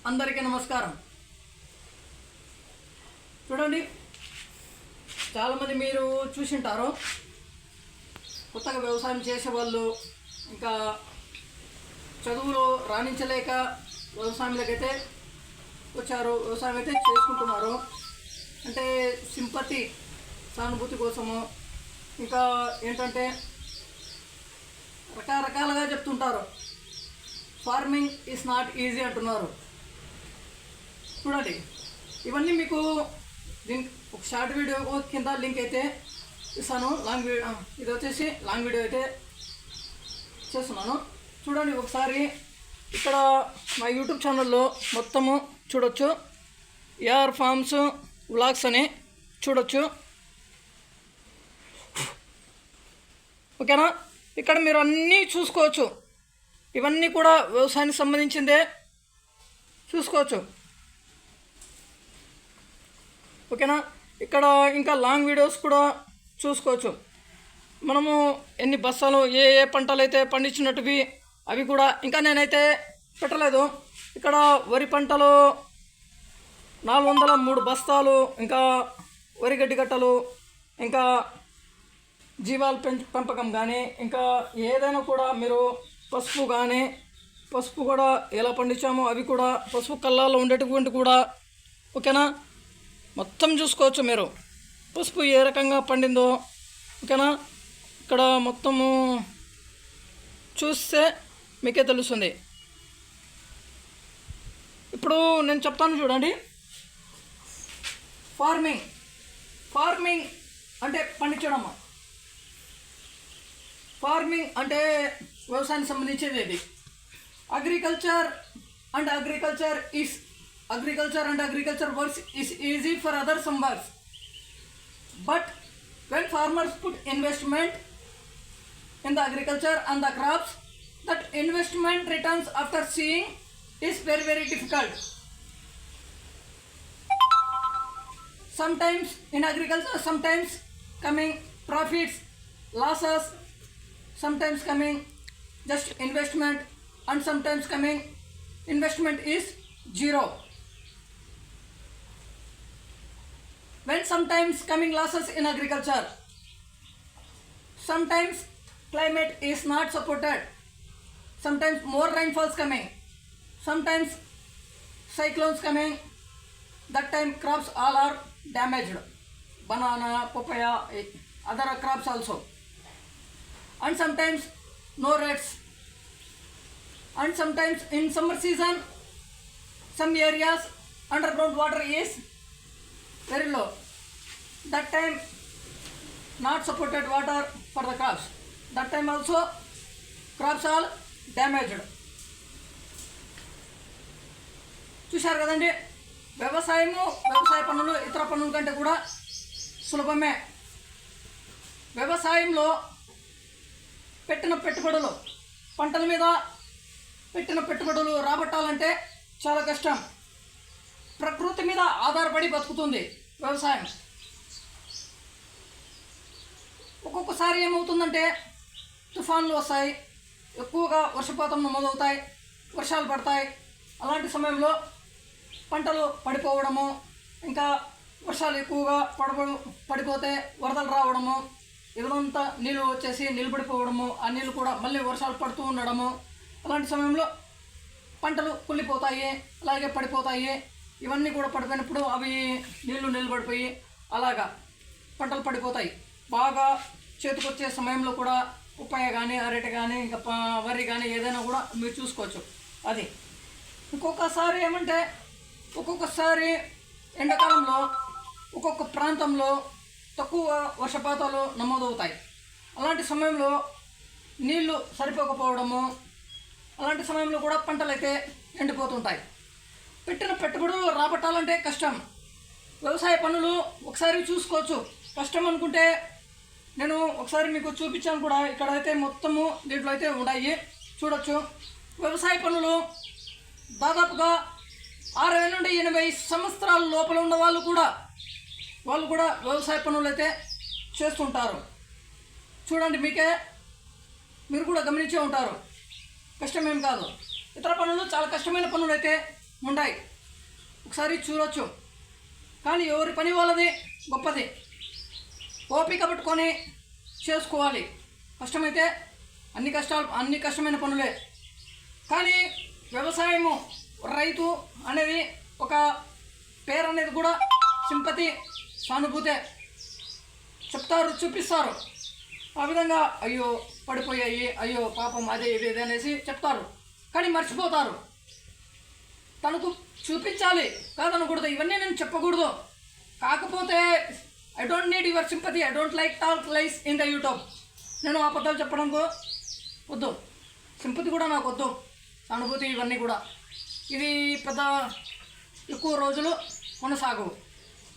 అందరికీ నమస్కారం. చూడండి, చాలామంది మీరు చూసింటారు, కొత్తగా వ్యవసాయం చేసేవాళ్ళు ఇంకా చదువులో రాణించలేక వ్యవసాయంలోకైతే వచ్చారు, వ్యవసాయం అయితే చేసుకుంటున్నారు. అంటే సింపతి, సానుభూతి కోసము ఇంకా ఏంటంటే రకరకాలుగా చెప్తుంటారు. ఫార్మింగ్ ఈజ్ నాట్ ఈజీ అంటున్నారు. చూడండి, ఇవన్నీ మీకు ఒక షార్ట్ వీడియో కింద లింక్ అయితే ఇస్తాను. ఇది వచ్చేసి లాంగ్ వీడియో అయితే చేస్తున్నాను. చూడండి ఒకసారి, ఇక్కడ మా యూట్యూబ్ ఛానల్లో మొత్తము చూడొచ్చు. ఏఆర్ ఫార్మ్స్ వ్లాగ్స్ అని చూడొచ్చు. ఓకేనా? ఇక్కడ మీరు అన్నీ చూసుకోవచ్చు. ఇవన్నీ కూడా వ్యవసాయానికి సంబంధించిందే చూసుకోవచ్చు. ఓకేనా? ఇక్కడ ఇంకా లాంగ్ వీడియోస్ కూడా చూసుకోవచ్చు. మనము ఎన్ని బస్తాలు ఏ ఏ పంటలు అయితే పండించినట్టువి అవి కూడా ఇంకా నేనైతే పెట్టలేదు. ఇక్కడ వరి పంటలు 403 బస్తాలు, ఇంకా వరి గడ్డి గట్టలు, ఇంకా జీవాల పెంపకం కానీ ఇంకా ఏదైనా కూడా మీరు పసుపు కానీ, పసుపు కూడా ఎలా పండించామో అవి కూడా, పసుపు కళ్ళాల్లో ఉండేటువంటి కూడా, ఓకేనా, మొత్తం చూసుకోవచ్చు మీరు. పసుపు ఏ రకంగా పండిందో, ఓకేనా, ఇక్కడ మొత్తము చూస్తే మీకే తెలుస్తుంది. ఇప్పుడు నేను చెప్తాను చూడండి. ఫార్మింగ్ అంటే పండించడం. ఫార్మింగ్ అంటే వ్యవసాయానికి సంబంధించేది. ఇది agriculture and agriculture works is easy for other some works, but when farmers put investment in the agriculture and the crops, that investment returns after seeing is very very difficult. Sometimes in agriculture, sometimes coming profits, losses, sometimes coming just investment, and sometimes coming investment is zero. When sometimes coming losses in agriculture, sometimes climate is not supported, sometimes more rainfalls coming, sometimes cyclones coming, that time crops all are damaged, banana, papaya, other crops also. And sometimes no rates, and sometimes in summer season some areas underground water is very low, that time not supported water for the crops, that time also crops are damaged. చూశారు కదండి, వ్యవసాయ పనులు ఇతర పనుల కంటే కూడా సులభమే. వ్యవసాయంలో పెట్టిన పెట్టుబడులు, పంటల మీద పెట్టిన పెట్టుబడులు రాబట్టాలంటే చాలా కష్టం. ప్రకృతి మీద ఆధారపడి బతుకుతుంది వ్యవసాయం. ఒక్కొక్కసారి ఏమవుతుందంటే తుఫాన్లు వస్తాయి, ఎక్కువగా వర్షపాతం నమోదవుతాయి, వర్షాలు పడతాయి. అలాంటి సమయంలో పంటలు పడిపోవడము, ఇంకా వర్షాలు ఎక్కువగా పడిపోతే వరదలు రావడము, ఇదంతా నీళ్ళు వచ్చేసి నిలబడిపోవడము, ఆ నీళ్ళు కూడా మళ్ళీ వర్షాలు పడుతూ ఉండడము. అలాంటి సమయంలో పంటలు కుళ్ళిపోతాయి, అలాగే పడిపోతాయి. ఇవన్నీ కూడా పడిపోయినప్పుడు అవి నీళ్లు నిలబడిపోయి అలాగా పంటలు పడిపోతాయి. బాగా చేతికొచ్చే సమయంలో కూడా ఉప్పాయ కానీ, అరటి కానీ, ఇంకా వరి కానీ ఏదైనా కూడా మీరు చూసుకోవచ్చు. అది ఇంకొకసారి ఏమంటే, ఒక్కొక్కసారి ఎండాకాలంలో ఒక్కొక్క ప్రాంతంలో తక్కువ వర్షపాతాలు నమోదవుతాయి. అలాంటి సమయంలో నీళ్లు సరిపోకపోవడము, అలాంటి సమయంలో కూడా పంటలు అయితే ఎండిపోతుంటాయి. పెట్టిన పెట్టుబడులు రాబట్టాలంటే కష్టం. వ్యవసాయ పనులు ఒకసారి చూసుకోవచ్చు. కష్టం అనుకుంటే నేను ఒకసారి మీకు చూపించాను కూడా. ఇక్కడైతే మొత్తము దీంట్లో అయితే ఉన్నాయి, చూడొచ్చు. వ్యవసాయ పనులు దాదాపుగా 60 నుండి 80 సంవత్సరాల లోపల ఉన్న వాళ్ళు కూడా వ్యవసాయ పనులు అయితే చేస్తుంటారు. చూడండి, మీరు కూడా గమనించే ఉంటారు. కష్టమేం కాదు. ఇతర పనులు చాలా కష్టమైన పనులు అయితే ఉంటాయి, ఒకసారి చూడొచ్చు. కానీ ఎవరి పని వాళ్ళది గొప్పది. ఓపిక పట్టుకొని చేసుకోవాలి. కష్టమైతే అన్ని కష్టమైన పనులే. కానీ వ్యవసాయము, రైతు అనేది ఒక పేరు అనేది కూడా సింపతి, సానుభూతే. చెప్తారు, చూపిస్తారు. ఆ విధంగా అయ్యో పడిపోయాయి, అయ్యో పాపం అదే ఇది అనేసి చెప్తారు. కానీ మర్చిపోతారు. తనకు చూపించాలి కాదనకూడదు, ఇవన్నీ నేను చెప్పకూడదు. కాకపోతే I don't need your sympathy, I don't like talk lies in the YouTube. నేను అబద్ధాలు చెప్పడం వద్దు, సింపతి కూడా నాకు వద్దు, అనుభూతి ఇవన్నీ కూడా. ఇది పెద్ద ఎక్కువ రోజులు కొనసాగవు.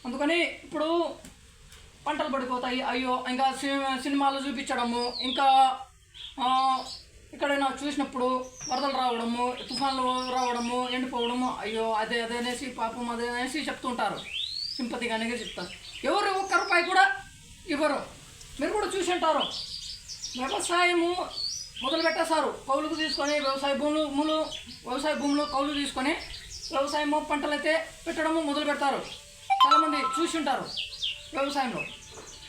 అందుకని ఇప్పుడు పంటలు పడిపోతాయి, అయ్యో ఇంకా సినిమాలు చూపించడము, ఇంకా ఎక్కడైనా చూసినప్పుడు వరదలు రావడము, తుఫాన్లు రావడము, ఎండిపోవడము, అయ్యో అదే అనేసి పాపం అదే అనేసి చెప్తుంటారు. సింపతిగా అనేది చెప్తారు. ఎవరు ఒక్క రూపాయి కూడా ఇవ్వరు. మీరు కూడా చూసి ఉంటారు. వ్యవసాయము మొదలు పెట్టేశారు, కౌలుకు తీసుకొని వ్యవసాయ భూములు కౌలు తీసుకొని వ్యవసాయము పంటలు అయితే పెట్టడము మొదలు పెడతారు. చాలామంది చూసి ఉంటారు వ్యవసాయంలో.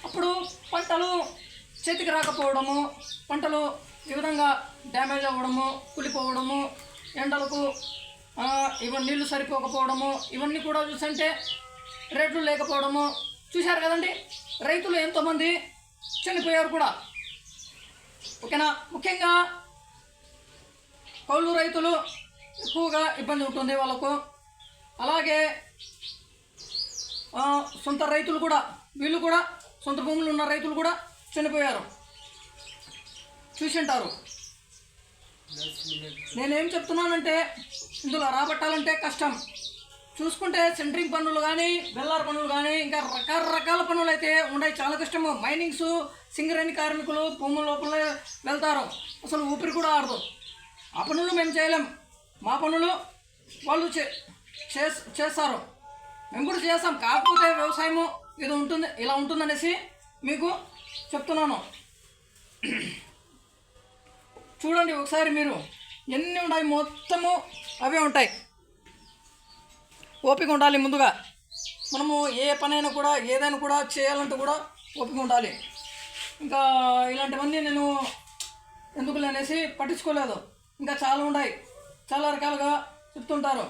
అప్పుడు పంటలు చేతికి రాకపోవడము, పంటలు ఈ విధంగా డ్యామేజ్ అవ్వడము, కులిపోవడము, ఎండలకు నీళ్లు సరిపోకపోవడము, ఇవన్నీ కూడా చూసంటే రేట్లు లేకపోవడము చూశారు కదండి. రైతులు ఎంతోమంది చనిపోయారు కూడా. ఓకేనా. ముఖ్యంగా కౌలు రైతులు ఎక్కువగా ఇబ్బంది ఉంటుంది వాళ్ళకు. అలాగే సొంత రైతులు కూడా, వీళ్ళు కూడా సొంత భూములు ఉన్న రైతులు కూడా చనిపోయారు, చూసి ఉంటారు. నేనేం చెప్తున్నానంటే ఇందులో రాబట్టాలంటే కష్టం. చూసుకుంటే సెంట్రింగ్ పనులు కానీ, బెల్లార్ పనులు కానీ, ఇంకా రకరకాల పనులు అయితే ఉన్నాయి, చాలా కష్టము. మైనింగ్స్, సింగరేణి కార్మికులు భూముల లోపల వెళ్తారు, అసలు ఊపిరి కూడా ఆడదు. ఆ పనులు మేము చేయలేం, మా పనులు వాళ్ళు చేస్తారు, మేము కూడా చేస్తాం. కాకపోతే వ్యవసాయము ఇలా ఉంటుందనేసి మీకు చెప్తున్నాను. చూడండి ఒకసారి మీరు, ఎన్ని ఉన్నాయి మొత్తము అవే ఉంటాయి. ఓపిక ఉండాలి. ముందుగా మనము ఏ పనైనా కూడా, ఏదైనా కూడా చేయాలంటే కూడా ఓపిక ఉండాలి. ఇంకా ఇలాంటివన్నీ నేను ఎందుకు అనేసి పట్టించుకోలేదు. ఇంకా చాలా ఉన్నాయి, చాలా రకాలుగా చెప్తుంటారు.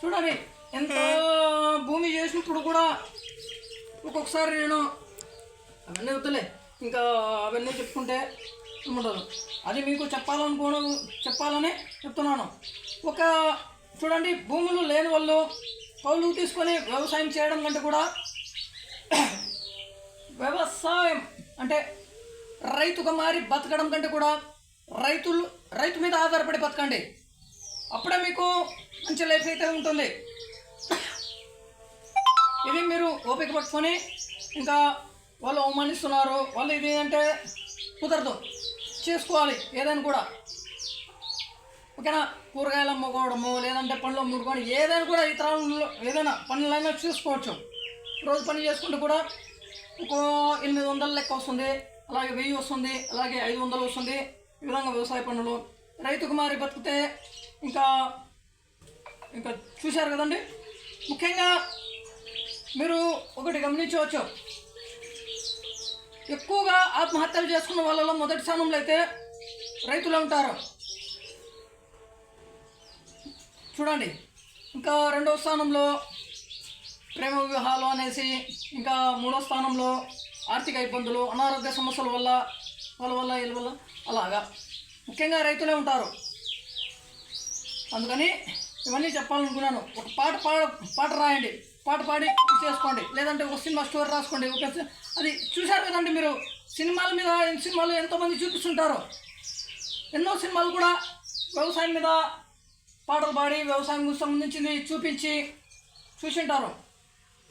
చూడండి ఎంత భూమి చేసినప్పుడు కూడా ఒక్కొక్కసారి నేను అవన్నీ వద్దులే, ఇంకా అవన్నీ చెప్పుకుంటే ఉండదు. అది మీకు చెప్పాలని చెప్తున్నాను. చూడండి, భూములు లేని వాళ్ళు కౌలు తీసుకొని వ్యవసాయం చేయడం కంటే కూడా, వ్యవసాయం అంటే రైతుగా మారి బతకడం కంటే కూడా రైతు మీద ఆధారపడి బతకండి. అప్పుడే మీకు మంచి లైఫ్ అయితే ఉంటుంది. ఇది మీరు ఓపిక పట్టుకొని, ఇంకా వాళ్ళు అవమానిస్తున్నారు, వాళ్ళు ఇది అంటే కుదరదు, చేసుకోవాలి ఏదైనా కూడా. ఓకేనా. కూరగాయలు అమ్ముకోవడము, లేదంటే పండ్లు అమ్ముకొని ఏదైనా కూడా ఇతరులలో ఏదైనా పనులైనా చూసుకోవచ్చు. రోజు పని చేసుకుంటే కూడా ఒక 800 లెక్క వస్తుంది, అలాగే 1000 వస్తుంది, అలాగే 500 వస్తుంది. ఈ విధంగా వ్యవసాయ పనులు రైతుకు మారి బతికితే ఇంకా చూశారు కదండి. ముఖ్యంగా మీరు ఒకటి గమనించవచ్చు, ఎక్కువగా ఆత్మహత్యలు చేసుకున్న వాళ్ళలో మొదటి స్థానంలో అయితే రైతులు ఉంటారు. చూడండి. ఇంకా రెండవ స్థానంలో ప్రేమ వివాహాలు అనేసి, ఇంకా మూడో స్థానంలో ఆర్థిక ఇబ్బందులు, అనారోగ్య సమస్యల వల్ల వీళ్ళ వల్ల అలాగా ముఖ్యంగా రైతులే ఉంటారు. అందుకని ఇవన్నీ చెప్పాలనుకున్నాను. ఒక పాట రాయండి, పాట పాడి చేసుకోండి, లేదంటే ఒక సినిమా స్టోరీ రాసుకోండి. అది చూశారు కదండి మీరు, సినిమాలు ఎంతోమంది చూపిస్తుంటారు. ఎన్నో సినిమాలు కూడా వ్యవసాయం మీద పాటలు పాడి వ్యవసాయం సంబంధించింది చూపించి చూసింటారు.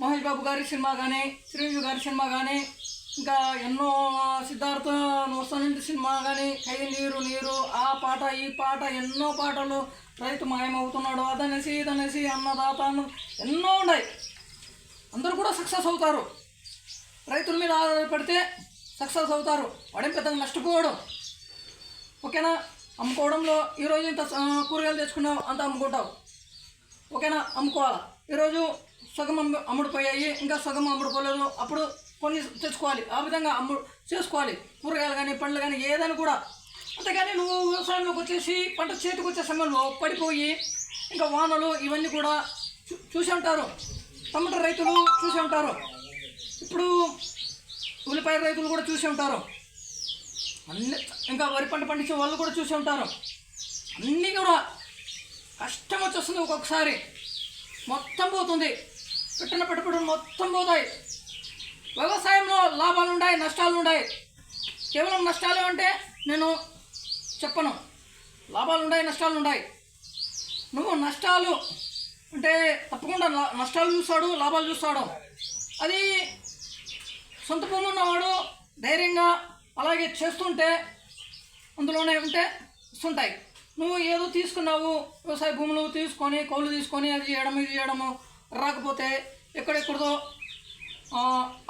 మహేష్ బాబు గారి సినిమా కానీ, చిరంజీవి గారి సినిమా కానీ, ఇంకా ఎన్నో సిద్ధార్థ వస్తానంటి సినిమా కానీ, ఖైదీ నీరు, ఆ పాట ఈ పాట, ఎన్నో పాటలు. రైతు మాయమవుతున్నాడు అదనేసి ఇదనేసి, అన్నదాత ఎన్నో ఉన్నాయి. అందరూ కూడా సక్సెస్ అవుతారు. రైతుల మీద ఆధారపడితే సక్సెస్ అవుతారు. వాడేం పెద్దగా నష్టపోవడం. ఓకేనా. అమ్ముకోవడంలో ఈరోజు ఇంత కూరగాయలు తెచ్చుకున్నావు, అంత అమ్ముకుంటావు. ఓకేనా, అమ్ముకోవాలా. ఈరోజు సగం అమ్ముడుపోయాయి, ఇంకా సగం అమ్ముడుపోలేదు, అప్పుడు కొన్ని తెచ్చుకోవాలి. ఆ విధంగా చేసుకోవాలి. కూరగాయలు కానీ పండ్లు కానీ ఏదైనా కూడా. అంతేగాని నువ్వు వ్యవసాయంలోకి వచ్చేసి పంట చేతికి వచ్చే సమయంలో పడిపోయి ఇంకా వానలు ఇవన్నీ కూడా చూసి ఉంటారు. టమాటా రైతులు చూసి ఉంటారు, ఇప్పుడు ఉల్లిపాయ రైతులు కూడా చూసి ఉంటారు, అన్ని ఇంకా వరి పంట పండించే వాళ్ళు కూడా చూసి ఉంటారు. అన్నీ కూడా కష్టం వచ్చేస్తుంది. ఒక్కొక్కసారి మొత్తం పోతుంది, పెట్టిన పెట్టుబడులు మొత్తం పోతాయి. వ్యవసాయంలో లాభాలు ఉన్నాయి, నష్టాలు ఉన్నాయి. కేవలం నష్టాలు అంటే నేను చెప్పను, లాభాలు ఉన్నాయి, నష్టాలు ఉన్నాయి. నువ్వు నష్టాలు అంటే తప్పకుండా నష్టాలు చూస్తాడు, లాభాలు చూస్తాడు. అది సొంత భూమి ఉన్నవాడు ధైర్యంగా అలాగే చేస్తుంటే అందులోనే ఉంటే వస్తుంటాయి. నువ్వు ఏదో తీసుకున్నావు, వ్యవసాయ భూములు తీసుకొని కౌలు తీసుకొని అది చేయడం ఇది చేయడము రాకపోతే ఎక్కడెక్కడదో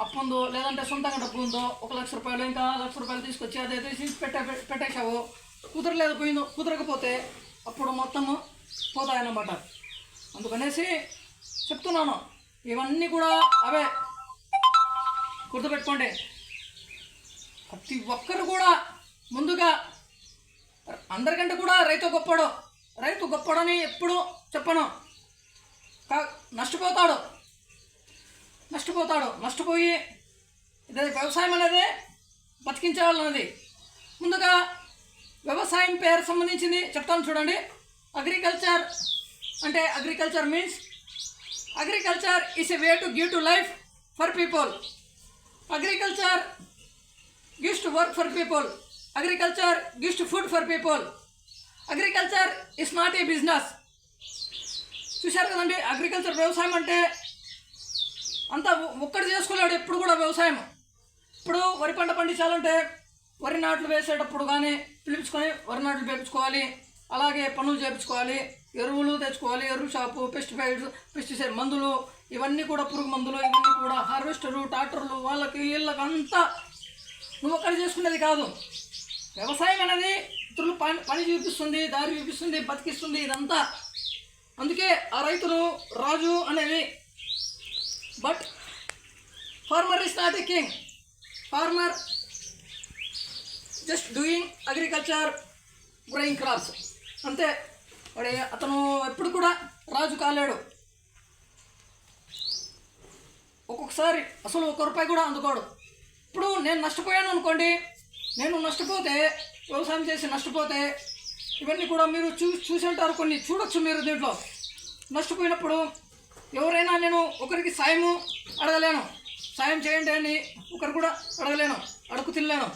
అప్పు ఉందో లేదంటే సొంతంగా డబ్బు ఉందో 1 లక్ష రూపాయలు ఇంకా 1 లక్ష రూపాయలు తీసుకొచ్చి అదే తీసి పెట్టేశావు, కుదరకపోతే అప్పుడు మొత్తము పోతాయన్నమాట. అందుకనేసి చెప్తున్నాను, ఇవన్నీ కూడా అవే గుర్తుపెట్టుకోండి. ప్రతి ఒక్కరు కూడా ముందుగా అందరికంటే కూడా రైతు గొప్పడని ఎప్పుడు చెప్పను. నష్టపోయి ఇదే వ్యవసాయం అనేది బతికించాలన్నది. ముందుగా వ్యవసాయం పేరు సంబంధించింది చెప్తాను చూడండి. Agriculture means agriculture is a way to give to life for people. Agriculture gives to work for people. Agriculture gives to food for people. Agriculture is not a business. చూశారు కదండి, అగ్రికల్చర్ వ్యవసాయం అంటే అంతా ఒక్కటి చేసుకోలేడు ఎప్పుడు కూడా వ్యవసాయం. ఇప్పుడు వరి పంట పండించాలంటే వరి నాట్లు వేసేటప్పుడు కానీ పిలుచుకొని వరి నాట్లు వేయించుకోవాలి, అలాగే పనులు చేయించుకోవాలి, ఎరువులు తెచ్చుకోవాలి, ఎరువు షాపు, పెస్టిసైడ్ మందులు, ఇవన్నీ కూడా పురుగు మందులు, ఇవన్నీ కూడా హార్వెస్టరు, ట్రాక్టర్లు, వాళ్ళకి వీళ్ళకి అంతా నువ్వు ఒక్కటి చేసుకునేది కాదు. వ్యవసాయం అనేది ఇతరులు పని చూపిస్తుంది, దారి చూపిస్తుంది, బతికిస్తుంది ఇదంతా. అందుకే ఆ రైతులు రాజు అనేవి. But farmer is not a king. Farmer just doing agriculture, growing crops అంతే. అతను ఎప్పుడు కూడా రాజు కాలేడు. ఒక్కొక్కసారి అసలు 1 రూపాయి కూడా అందుకోడు. ఇప్పుడు నేను నష్టపోయాను అనుకోండి, నేను నష్టపోతే వ్యవసాయం చేసి నష్టపోతే ఇవన్నీ కూడా మీరు చూసి ఉంటారు, కొన్ని చూడొచ్చు మీరు. దీంట్లో నష్టపోయినప్పుడు ఎవరైనా నేను ఒకరికి సాయము అడగలేను, సాయం చేయండి అని ఒకరు కూడా అడగలేను, అడుగు తినలేను.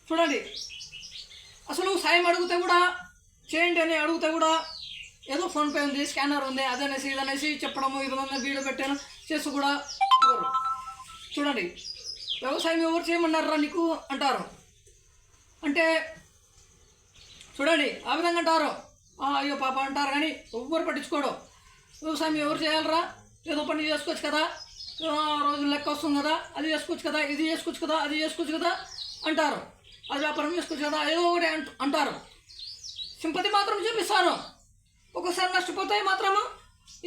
చూడండి, అసలు సాయం అడిగితే కూడా చేయండి అని అడిగితే కూడా ఏదో ఫోన్పే ఉంది, స్కానర్ ఉంది, అదనేసి ఇదనేసి చెప్పడము, ఇది వీడియో పెట్టాను చేసి కూడా చూడండి. వ్యవసాయం ఎవరు చేయమన్నారా నీకు అంటారు. అంటే చూడండి, ఆ విధంగా అంటారు, అయ్యో పాప అంటారు, కానీ ఎవ్వరు పట్టించుకోడు. వ్యవసాయం ఎవరు చేయాలరా, ఏదో పని చేసుకోవచ్చు కదా, రోజు లెక్క వస్తుంది కదా, అది చేసుకోవచ్చు కదా, ఇది చేసుకోవచ్చు కదా, అది చేసుకోవచ్చు కదా అంటారు, అది వ్యాపారం చేసుకోవచ్చు కదా, ఏదో ఒకటి అంటారు. సింపతి మాత్రం చూపిస్తారు. ఒక్కోసారి నష్టపోతే మాత్రము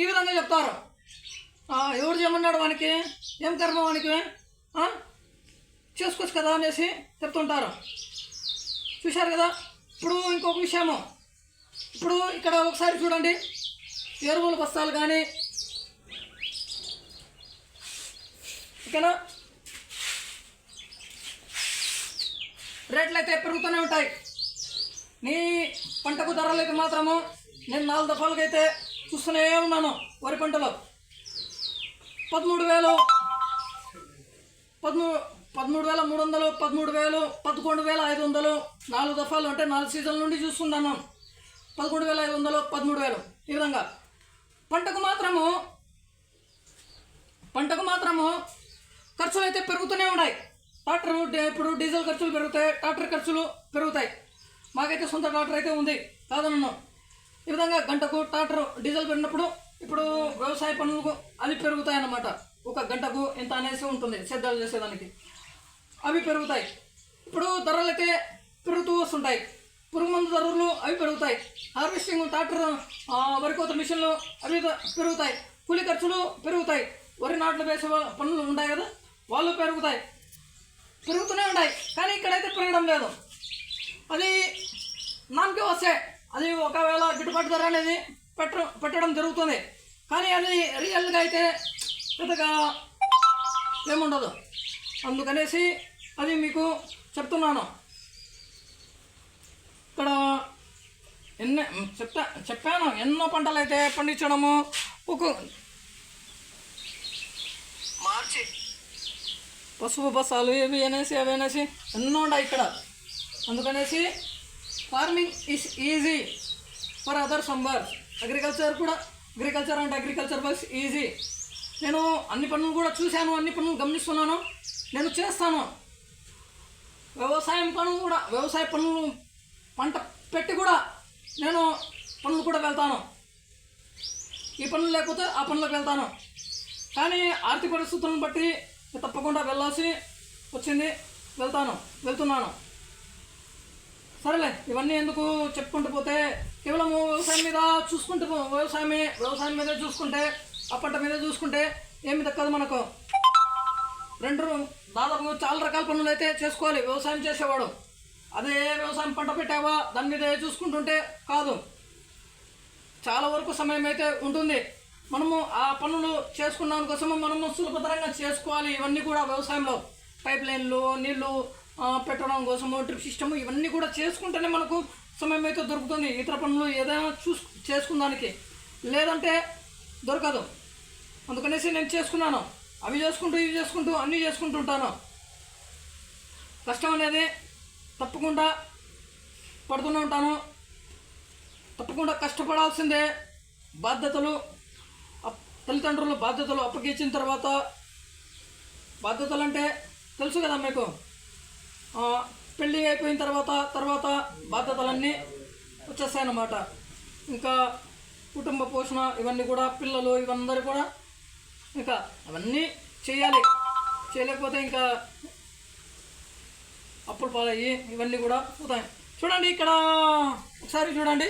ఈ విధంగా చెప్తారు, ఎవరు చేయమన్నాడు వానికి, ఏం కర్మ వానికి, చేసుకోవచ్చు కదా అనేసి చెప్తుంటారు. చూశారు కదా. ఇప్పుడు ఇంకొక విషయము, ఇప్పుడు ఇక్కడ ఒకసారి చూడండి, ఎరువుల బస్తాలు కానీ ఓకేనా, రేట్లు అయితే పెరుగుతూనే ఉంటాయి. నీ పంటకు ధరలు అయితే మాత్రము నేను 4 దఫాలుగా అయితే చూస్తూనే ఉన్నాను. వరి పంటలో 13,000, 13,300, 13,000, 11,500, 4 దఫాలు అంటే 4 సీజన్ల నుండి చూస్తున్నాను. 11,500, 13,000 ఈ విధంగా. పంటకు మాత్రము ఖర్చులు అయితే పెరుగుతూనే ఉన్నాయి. ట్రాక్టర్ ఇప్పుడు డీజిల్ ఖర్చులు పెరుగుతాయి, ట్రాక్టర్ ఖర్చులు పెరుగుతాయి. మాకైతే సొంత ట్రాక్టర్ అయితే ఉంది, కాదన్నాను. ఈ విధంగా గంటకు ట్రాక్టర్ డీజిల్ పెరిగినప్పుడు ఇప్పుడు వ్యవసాయ పనులకు అవి పెరుగుతాయి అన్నమాట. 1 గంటకు ఎంత అనేసి ఉంటుంది సేద్యాలు చేసేదానికి, అవి పెరుగుతాయి. ఇప్పుడు ధరలు అయితే పెరుగుతూ వస్తుంటాయి. పురుగు మందు ధరలు అవి పెరుగుతాయి, హార్వెస్టింగ్ ట్రాక్టర్ వరి కోత మిషన్లు అవి పెరుగుతాయి, కూలి ఖర్చులు పెరుగుతాయి, వరి నాట్లు వేసే పనులు ఉంటాయి కదా వాళ్ళు పెరుగుతూనే ఉంటాయి. కానీ ఇక్కడైతే పెరగడం లేదు. అది నామకే వస్తే అది ఒకవేళ గిట్టుబాటు ధర అనేది పెట్టడం జరుగుతుంది. కానీ అది రియల్గా అయితే పెద్దగా ఏముండదు. అందుకనేసి అది మీకు చెప్తున్నాను. ఇక్కడ చెప్పాను ఎన్నో పంటలు అయితే పండించడము, పసుపు బస్సాలు ఇవి అనేసి అవి అనేసి ఎన్నో ఉన్నాయి ఇక్కడ. అందుకనేసి farming is easy for other సంబర్. అగ్రికల్చర్ అంటే అగ్రికల్చర్ బస్ ఈజీ. నేను అన్ని పనులు కూడా చూశాను, అన్ని పనులు గమనిస్తున్నాను, నేను చేస్తాను. వ్యవసాయ పనులు పంట పెట్టి కూడా నేను పనులు కూడా వెళ్తాను. ఈ పనులు లేకపోతే ఆ పనులకు వెళ్తాను. కానీ ఆర్థిక పరిస్థితులను బట్టి తప్పకుండా వెళ్ళాల్సి వచ్చింది, వెళ్తున్నాను. సరేలే, ఇవన్నీ ఎందుకు చెప్పుకుంటూ పోతే కేవలం వ్యవసాయం మీదే చూసుకుంటే ఆ పంట మీదే చూసుకుంటే ఏమి దక్కదు మనకు. దాదాపు చాలా రకాల పనులు అయితే చేసుకోవాలి వ్యవసాయం చేసేవాడు. అదే వ్యవసాయం పంట పెట్టావా దాని మీద చూసుకుంటుంటే కాదు, చాలా వరకు సమయం అయితే ఉంటుంది. మనము ఆ పనులు చేసుకున్నాను కోసము మనము సులభతరంగా చేసుకోవాలి. ఇవన్నీ కూడా వ్యవసాయంలో పైప్ లైన్లు, నీళ్లు పెట్టడం కోసము, డ్రిప్ సిస్టమ్ ఇవన్నీ కూడా చేసుకుంటేనే మనకు సమయం అయితే దొరుకుతుంది. ఇతర పనులు ఏదైనా చేసుకుందానికి, లేదంటే దొరకదు. అందుకనేసి నేను చేసుకున్నాను. అవి చేసుకుంటూ ఇవి చేసుకుంటూ అన్నీ చేసుకుంటుంటాను. కష్టం అనేది తప్పకుండా పడుతూనే ఉంటాను. తప్పకుండా కష్టపడాల్సిందే. తల్లిదండ్రులు బాధ్యతలు అప్పగించిన తర్వాత, బాధ్యతలు అంటే తెలుసు కదా మీకు, పెళ్ళి అయిపోయిన తర్వాత బాధ్యతలన్నీ వచ్చేస్తాయన్నమాట. ఇంకా కుటుంబ పోషణ ఇవన్నీ కూడా, పిల్లలు ఇవన్నీ కూడా ఇంకా అవన్నీ చేయాలి. చేయలేకపోతే ఇంకా అప్పులు పాలయ్యి ఇవన్నీ కూడా పోతాయి. చూడండి ఇక్కడ ఒకసారి చూడండి.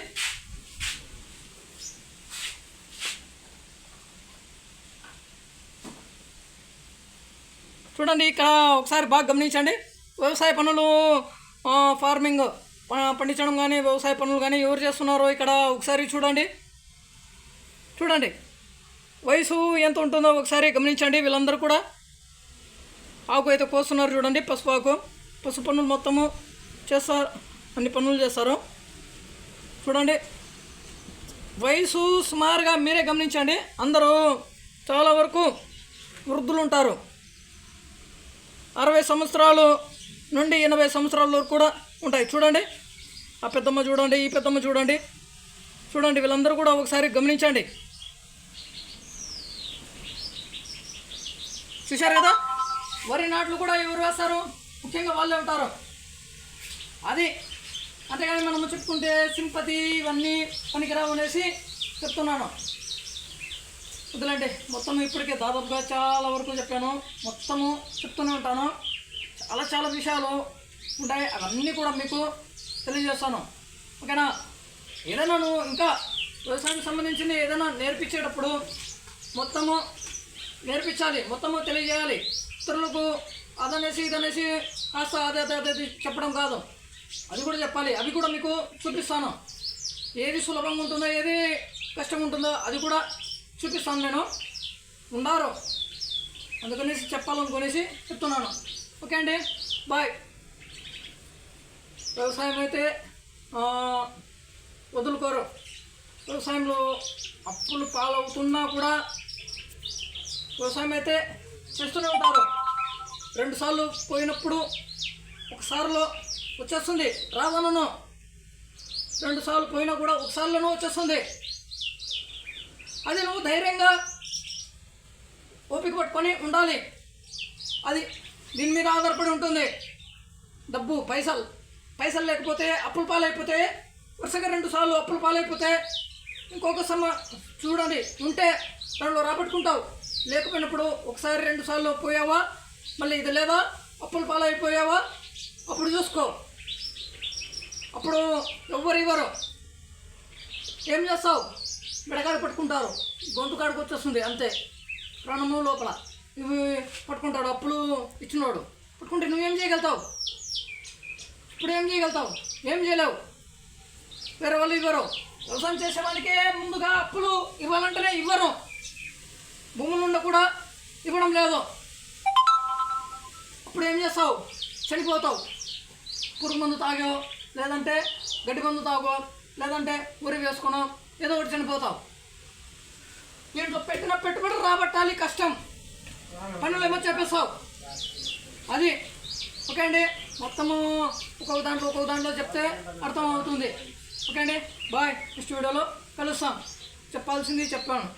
ఇక్కడ ఒకసారి బాగా గమనించండి. వ్యవసాయ పనులు, ఫార్మింగ్ పండించడం కానీ, వ్యవసాయ పనులు కానీ ఎవరు చేస్తున్నారో ఇక్కడ ఒకసారి చూడండి. వయసు ఎంత ఉంటుందో ఒకసారి గమనించండి. వీళ్ళందరూ కూడా ఆకు అయితే కోస్తున్నారు చూడండి. పసుపు పనులు మొత్తము చేస్తారు, అన్ని పనులు చేస్తారు. చూడండి వయసు సుమారుగా మీరే గమనించండి. అందరూ చాలా వరకు వృద్ధులు ఉంటారు. 60 సంవత్సరాలు నుండి 80 సంవత్సరాల వరకు కూడా ఉంటాయి. చూడండి ఆ పెద్దమ్మ చూడండి, ఈ పెద్దమ్మ చూడండి. వీళ్ళందరూ కూడా ఒకసారి గమనించండి. చూశారు కదా, వరి నాట్లు కూడా ఎవరు వేస్తారు? ముఖ్యంగా వాళ్ళే ఉంటారు. అది అంతేగాని మనము చెప్పుకుంటే సింపతి ఇవన్నీ పనికిరావు అనేసి చెప్తున్నాను. వద్దులండి, మొత్తం ఇప్పటికే దాదాపుగా చాలా వరకు చెప్పాను. మొత్తము చెప్తూనే ఉంటాను. చాలా విషయాలు ఉంటాయి, అవన్నీ కూడా మీకు తెలియజేస్తాను. ఓకేనా? ఏదైనా ఇంకా వ్యవసాయానికి సంబంధించింది ఏదైనా నేర్పించేటప్పుడు మొత్తము నేర్పించాలి, మొత్తము తెలియజేయాలి. ఇతరులకు అదనేసి ఇదనేసి కాస్త అదే చెప్పడం కాదు, అది కూడా చెప్పాలి. అవి కూడా మీకు చూపిస్తాను. ఏది సులభంగా ఉంటుందో, ఏది కష్టంగా ఉంటుందో అది కూడా చూపిస్తాను. నేను ఉండారు అందుకనేసి చెప్పాలనుకునేసి చెప్తున్నాను. ఓకే అండి, బాయ్. వ్యవసాయం అయితే వదులుకోరు. వ్యవసాయంలో అప్పులు పాలవుతున్నా కూడా వ్యవసాయం అయితే చేస్తూనే ఉంటారు. 2 సార్లు పోయినప్పుడు ఒకసారిలో వచ్చేస్తుంది. రాదనను 2 సార్లు పోయినా కూడా ఒకసారిలోనూ వచ్చేస్తుంది. అది నువ్వు ధైర్యంగా ఓపిక పట్టుకొని ఉండాలి. అది దీని మీద ఆధారపడి ఉంటుంది. డబ్బు పైసలు లేకపోతే అప్పుల పాలైపోతే, వరుసగా 2 సార్లు అప్పుల పాలైపోతే ఇంకొక చూడండి, ఉంటే దానిలో రాబట్టుకుంటావు. లేకపోయినప్పుడు ఒకసారి 2 సార్లు పోయావా, మళ్ళీ ఇది లేదా అప్పుల పాలైపోయావా, అప్పుడు చూసుకో. అప్పుడు ఎవ్వరు ఇవ్వరు. ఏం చేస్తావు? మెడకాడ పట్టుకుంటారు, గొంతు కాడికి వచ్చేస్తుంది అంతే, ప్రాణము లోపల. ఇవి పట్టుకుంటాడు అప్పులు ఇచ్చినోడు. పట్టుకుంటే నువ్వేం చేయగలుగుతావు? ఇప్పుడు ఏం చేయగలుగుతావు? ఏం చేయలేవు. వేరే వాళ్ళు ఇవ్వరు. వ్యవసాయం చేసేవాళ్ళకే ముందుగా అప్పులు ఇవ్వాలంటేనే ఇవ్వరు. భూములు ఉండ కూడా ఇవ్వడం లేదు. అప్పుడు ఏం చేస్తావు? చనిపోతావు. పురుగు మందు తాగో, లేదంటే గడ్డి మందు తాగో, లేదంటే ఉరి వేసుకునో, ఏదో ఒకటి చనిపోతావు. దీంట్లో పెట్టిన పెట్టుబడి రాబట్టాలి, కష్టం. పనులు ఏమో చెప్పేస్తావు. అది ఓకే అండి. మొత్తము ఒక్కొక్క దాంట్లో చెప్తే అర్థం అవుతుంది. ఓకే అండి, బాయ్. నెక్స్ట్ వీడియోలో కలుస్తాం. చెప్పాల్సింది చెప్పాను.